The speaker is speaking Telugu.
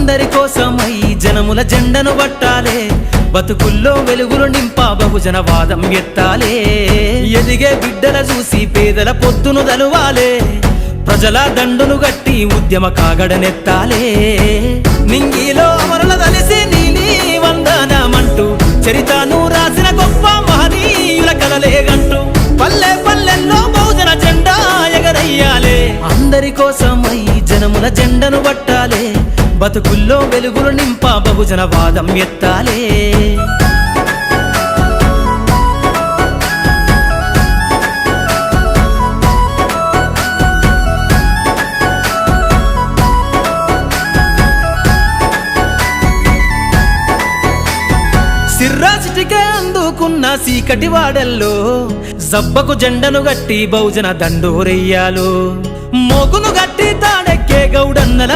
అందరి కోసమై జనముల జెండను పట్టాలే, బతుకుల్లో వెలుగులు నింపా బహుజన వాదం ఎత్తాలే. ఎదిగే బిడ్డల చూసి పేదల పొద్దును దలువాలే, ప్రజల దండును గట్టి ఉద్యమ కాగడనెత్తాలే. నింగిలో అమరుల దలిసి నీలి వందనమంటూ చరితను రాసిన గొప్ప మహనీయుల కలలేగంటూ పల్లె పల్లెల్లో బహుజన జెండా ఎగరయ్యాలే. అందరి కోసమై జనముల జెండను పట్టాలే, బతుకుల్లో వెలుగులు నింపా బహుజన వాదం ఎత్తాలే. సిర్రాసిటికే అందుకున్న సీకటి వాడల్లో జబ్బకు జెండను గట్టి బహుజన దండోరెయ్యాలు. మోగును గట్టి తాడెక్కే గౌడన్నల